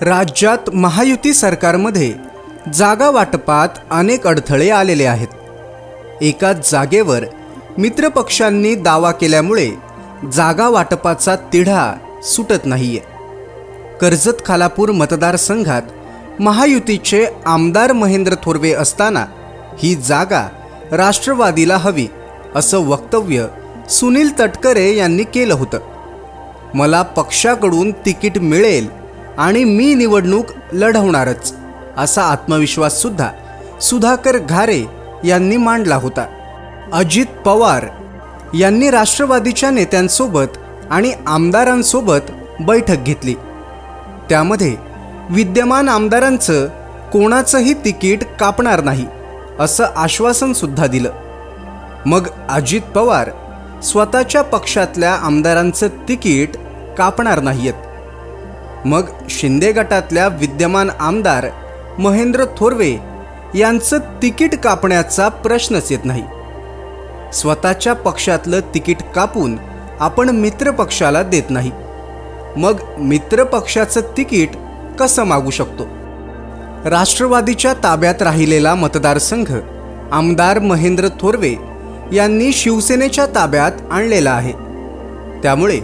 राज्यात महायुती सरकारमध्ये जागा वाटपात अनेक अडथळे आलेले आहेत। एकाच जागेवर मित्रपक्षांनी दावा केल्यामुळे जागा वाटपाचा तिढा सुटत नाहीये। कर्जत खालापूर मतदारसंघात महायुतीचे आमदार महेंद्र थोरवे असताना ही जागा राष्ट्रवादीला हवी असं वक्तव्य सुनील तटकरे यांनी केलं होतं। मला पक्षाकडून तिकीट मिळेल आणि मी निवडणूक लढवणारच असा आत्मविश्वास सुद्धा सुधाकर घारे यांनी मांडला होता। अजित पवार यांनी राष्ट्रवादीच्या नेत्यांसोबत आणि आमदारांसोबत बैठक घेतली। त्यामध्ये विद्यमान आमदारांचं कोणाचंही तिकीट कापणार नाही असं आश्वासन सुद्धा दिलं। मग अजित पवार स्वतःच्या पक्षातल्या आमदारांचं तिकीट कापणार नाहीत। मग शिंदे गटातल्या विद्यमान आमदार महेंद्र थोरवे यांचं तिकीट कापण्याचा प्रश्नच येत नाही। स्वतःच्या पक्षातलं तिकीट कापून आपण मित्र पक्षाला देत नाही, मग मित्र पक्षाचं तिकीट कसं मागू शकतो? राष्ट्रवादीच्या ताब्यात राहिलेला मतदारसंघ आमदार महेंद्र थोरवे यांनी शिवसेनेच्या ताब्यात आणलेला आहे। त्यामुळे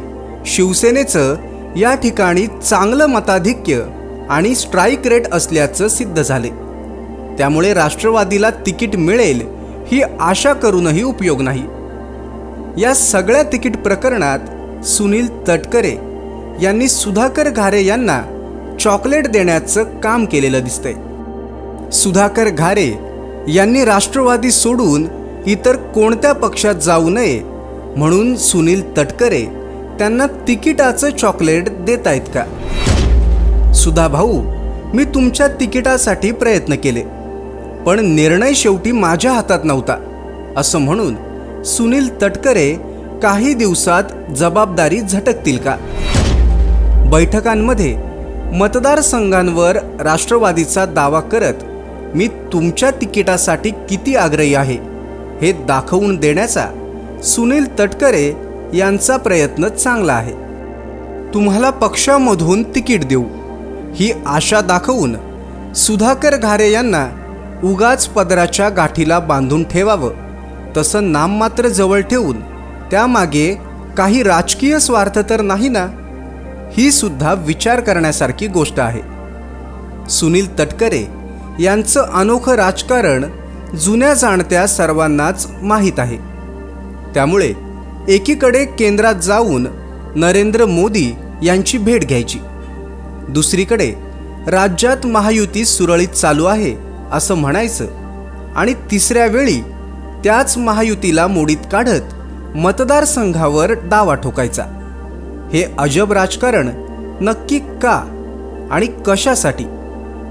शिवसेनेचं या ठिकाणी चांगलं मताधिक्य आणि स्ट्राईक रेट असल्याचं सिद्ध झाले। त्यामुळे राष्ट्रवादीला तिकीट मिळेल ही आशा करूनही उपयोग नाही। या सगळ्या तिकीट प्रकरणात सुनील तटकरे यांनी सुधाकर घारे यांना चॉकलेट देण्याचं काम केलेलं दिसतंय। सुधाकर घारे यांनी राष्ट्रवादी सोडून इतर कोणत्या पक्षात जाऊ नये म्हणून सुनील तटकरे त्यांना तिकिटाचं चॉकलेट देत आहेत का? सुधा भाऊ, मी तुमच्या तिकिटासाठी प्रयत्न केले, पण निर्णय शेवटी माझ्या हातात नव्हता असं म्हणून सुनील तटकरे काही दिवसात जबाबदारी झटकतील का? बैठकांमध्ये मतदारसंघांवर राष्ट्रवादीचा दावा करत मी तुमच्या तिकिटासाठी किती आग्रही आहे हे दाखवून देण्याचा सुनील तटकरे यांचा प्रयत्न चांगला आहे। तुम्हाला पक्षामधून तिकीट देऊ ही आशा दाखवून सुधाकर घारे यांना उगाच पदराच्या गाठीला बांधून ठेवावं, तसं नाममात्र जवळ ठेवून त्यामागे काही राजकीय स्वार्थ तर नाही ना? ही सुद्धा विचार करण्यासारखी गोष्ट आहे। सुनील तटकरे यांचं अनोखं राजकारण जुन्या जाणत्या सर्वांनाच माहीत आहे। त्यामुळे एकीकडे केंद्रात जाऊन नरेंद्र मोदी यांची भेट घ्यायची, दुसरीकडे राज्यात महायुती सुरळीत चालू आहे असं म्हणायचं आणि तिसऱ्या वेळी त्याच महायुतीला मोडीत काढत मतदारसंघावर दावा ठोकायचा। हे अजब राजकारण नक्की का आणि कशासाठी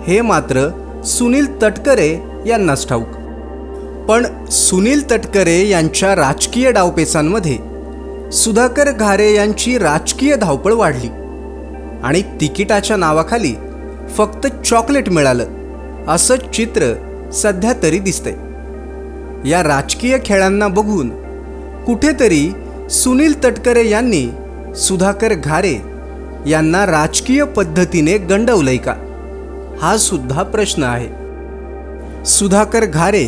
हे मात्र सुनील तटकरे यांनाच ठाऊक। पण सुनील तटकरे यांच्या राजकीय डावपेचांमध्ये सुधाकर घारे यांची राजकीय धावपळ वाढली आणि तिकिटाच्या नावाखाली फक्त चॉकलेट मिळालं असं चित्र सध्या तरी दिसतंय। या राजकीय खेळांना बघून कुठेतरी सुनील तटकरे यांनी सुधाकर घारे यांना राजकीय पद्धतीने गंडवलंय का हा सुद्धा प्रश्न आहे। सुधाकर घारे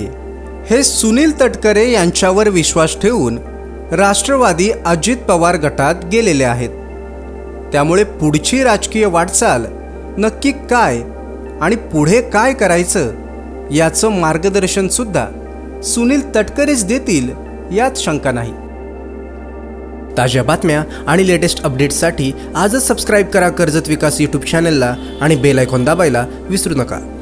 हे सुनील तटकरे यांच्यावर विश्वास ठेवून राष्ट्रवादी अजित पवार गटात गेलेले आहेत। त्यामुळे पुढची राजकीय वाटचाल नक्की काय आणि पुढे काय करायचं याचं मार्गदर्शन सुद्धा सुनील तटकरेच देतील यात शंका नाही। ताज्या बातम्या आणि लेटेस्ट अपडेट्ससाठी आजच सबस्क्राईब करा कर्जत विकास यूट्यूब चॅनलला आणि बेल आयकॉन दाबायला विसरू नका।